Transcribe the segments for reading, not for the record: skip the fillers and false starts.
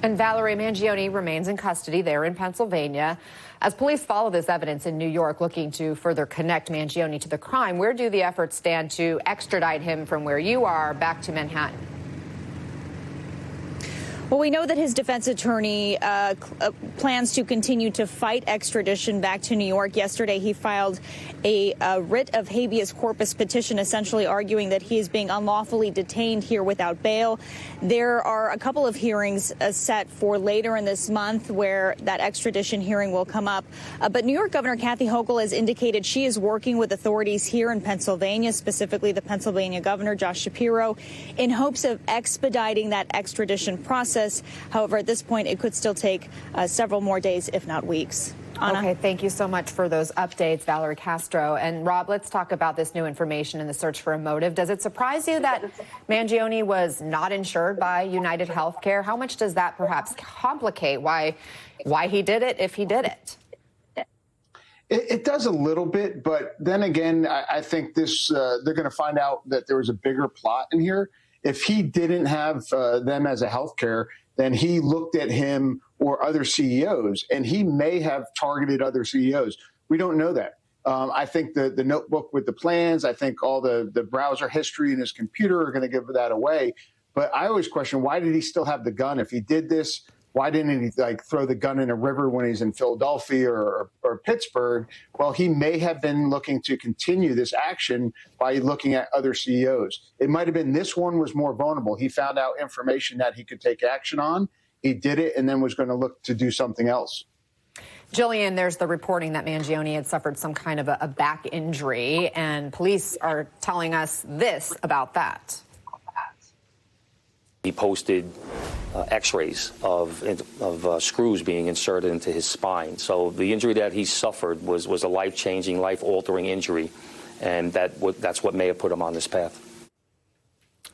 And Valerie, Mangione remains in custody there in Pennsylvania. As police follow this evidence in New York, looking to further connect Mangione to the crime, where do the efforts stand to extradite him from where you are back to Manhattan? Well, we know that his defense attorney plans to continue to fight extradition back to New York. Yesterday, he filed a writ of habeas corpus petition, essentially arguing that he is being unlawfully detained here without bail. There are a couple of hearings set for later in this month where that extradition hearing will come up. But New York Governor Kathy Hochul has indicated she is working with authorities here in Pennsylvania, specifically the Pennsylvania governor, Josh Shapiro, in hopes of expediting that extradition process. However, at this point, it could still take several more days, if not weeks. Anna? Okay, thank you so much for those updates, Valerie Castro. And Rob, let's talk about this new information in the search for a motive. Does it surprise you that Mangione was not insured by Unitedhealthcare? How much does that perhaps complicate why he did it if he did it? It does a little bit, but then again, I think they're going to find out that there was a bigger plot in here. If he didn't have them as a healthcare, then he looked at him or other CEOs, and he may have targeted other CEOs. We don't know that. I think the notebook with the plans, I think all the browser history in his computer are going to give that away. But I always question, why did he still have the gun? If he did this, why didn't he throw the gun in a river when he's in Philadelphia or Pittsburgh? Well, he may have been looking to continue this action by looking at other CEOs. It might have been this one was more vulnerable. He found out information that he could take action on. He did it and then was going to look to do something else. Jillian, there's the reporting that Mangione had suffered some kind of a back injury, and police are telling us this about that. He posted x-rays of screws being inserted into his spine. So the injury that he suffered was a life-changing, life-altering injury, and that's what may have put him on this path.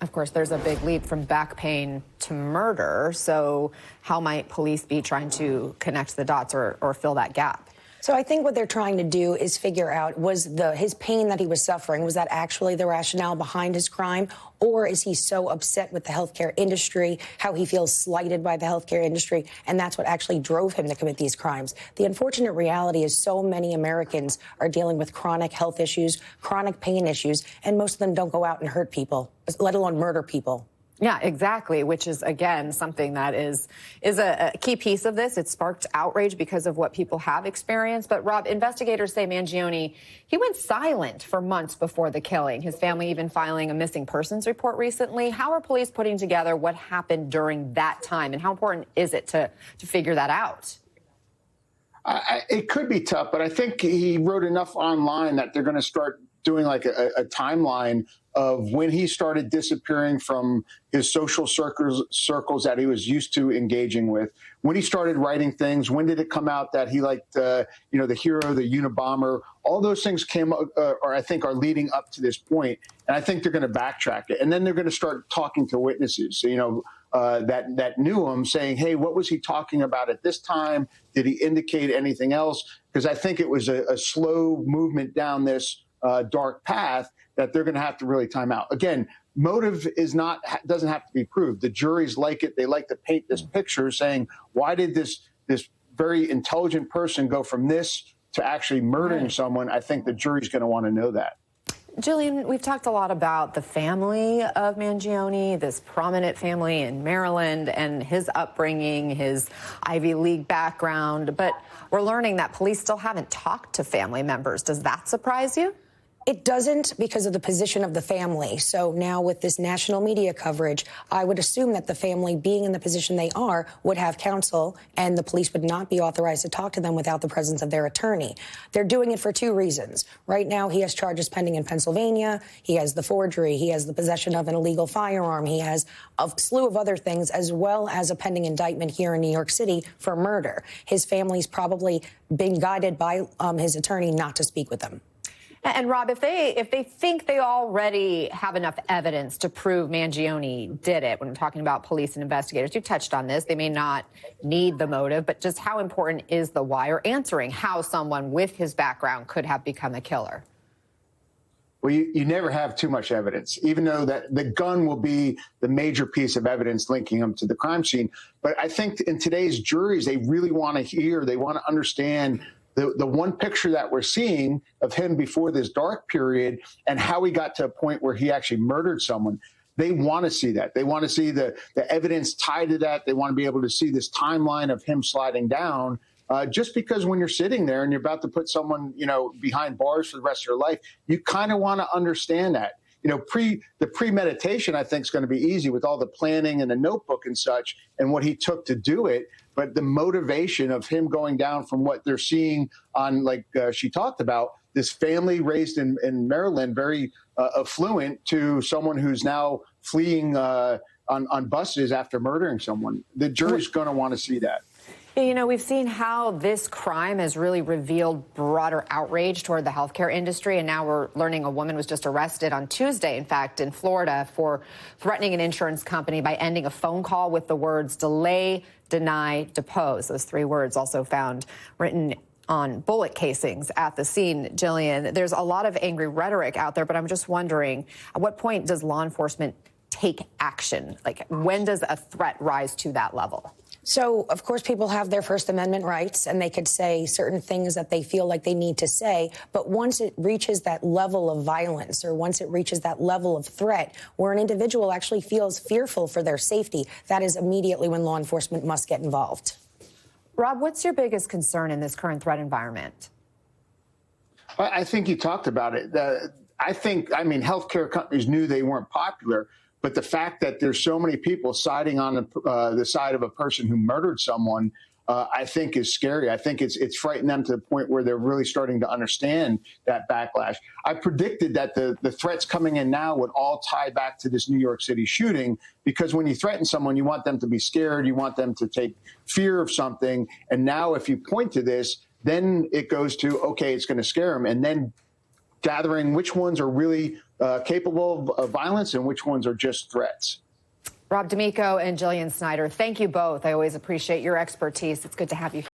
Of course, there's a big leap from back pain to murder. So how might police be trying to connect the dots or fill that gap? So I think what they're trying to do is figure out, was his pain that he was suffering, was that actually the rationale behind his crime? Or is he so upset with the healthcare industry, how he feels slighted by the healthcare industry, and that's what actually drove him to commit these crimes? The unfortunate reality is so many Americans are dealing with chronic health issues, chronic pain issues, and most of them don't go out and hurt people, let alone murder people. Yeah, exactly, which is, again, something that is a key piece of this. It sparked outrage because of what people have experienced. But, Rob, investigators say Mangione, he went silent for months before the killing, his family even filing a missing persons report recently. How are police putting together what happened during that time, and how important is it to figure that out? It could be tough, but I think he wrote enough online that they're going to start doing like a timeline of when he started disappearing from his social circles that he was used to engaging with, when he started writing things, when did it come out that he liked, the hero, the Unabomber, all those things came or I think are leading up to this point. And I think they're going to backtrack it. And then they're going to start talking to witnesses, that knew him, saying, hey, what was he talking about at this time? Did he indicate anything else? Because I think it was a slow movement down this dark path that they're going to have to really time out. Again, motive doesn't have to be proved. The juries like it. They like to paint this picture saying, why did this very intelligent person go from this to actually murdering someone? I think the jury's going to want to know that. Jillian, we've talked a lot about the family of Mangione, this prominent family in Maryland, and his upbringing, his Ivy League background. But we're learning that police still haven't talked to family members. Does that surprise you? It doesn't, because of the position of the family. So now with this national media coverage, I would assume that the family, being in the position they are, would have counsel, and the police would not be authorized to talk to them without the presence of their attorney. They're doing it for two reasons. Right now, he has charges pending in Pennsylvania. He has the forgery. He has the possession of an illegal firearm. He has a slew of other things, as well as a pending indictment here in New York City for murder. His family's probably been guided by his attorney not to speak with them. And Rob, if they think they already have enough evidence to prove Mangione did it, when we're talking about police and investigators, you touched on this, they may not need the motive, but just how important is the why, or answering how someone with his background could have become a killer? Well, you never have too much evidence, even though that the gun will be the major piece of evidence linking him to the crime scene. But I think in today's juries, they really want to hear, they want to understand the one picture that we're seeing of him before this dark period and how he got to a point where he actually murdered someone. They want to see that. They want to see the evidence tied to that. They want to be able to see this timeline of him sliding down. Just because when you're sitting there and you're about to put someone, behind bars for the rest of your life, you kind of want to understand that. The premeditation, I think, is going to be easy with all the planning and the notebook and such and what he took to do it. But the motivation of him going down from what they're seeing on, like she talked about, this family raised in Maryland, very affluent, to someone who's now fleeing on buses after murdering someone. The jury's going to want to see that. We've seen how this crime has really revealed broader outrage toward the healthcare industry. And now we're learning a woman was just arrested on Tuesday, in fact, in Florida for threatening an insurance company by ending a phone call with the words delay, deny, depose. Those three words also found written on bullet casings at the scene. Jillian, there's a lot of angry rhetoric out there, but I'm just wondering, at what point does law enforcement take action? Like, when does a threat rise to that level? So, of course, people have their First Amendment rights, and they could say certain things that they feel like they need to say. But once it reaches that level of violence, or once it reaches that level of threat where an individual actually feels fearful for their safety, that is immediately when law enforcement must get involved. Rob, what's your biggest concern in this current threat environment? I think you talked about it. Healthcare companies knew they weren't popular. But the fact that there's so many people siding on the side of a person who murdered someone, I think is scary. I think it's frightened them to the point where they're really starting to understand that backlash. I predicted that the threats coming in now would all tie back to this New York City shooting, because when you threaten someone, you want them to be scared. You want them to take fear of something. And now if you point to this, then it goes to, okay, it's going to scare them. And then gathering which ones are really capable of violence and which ones are just threats. Rob D'Amico and Jillian Snider, thank you both. I always appreciate your expertise. It's good to have you here.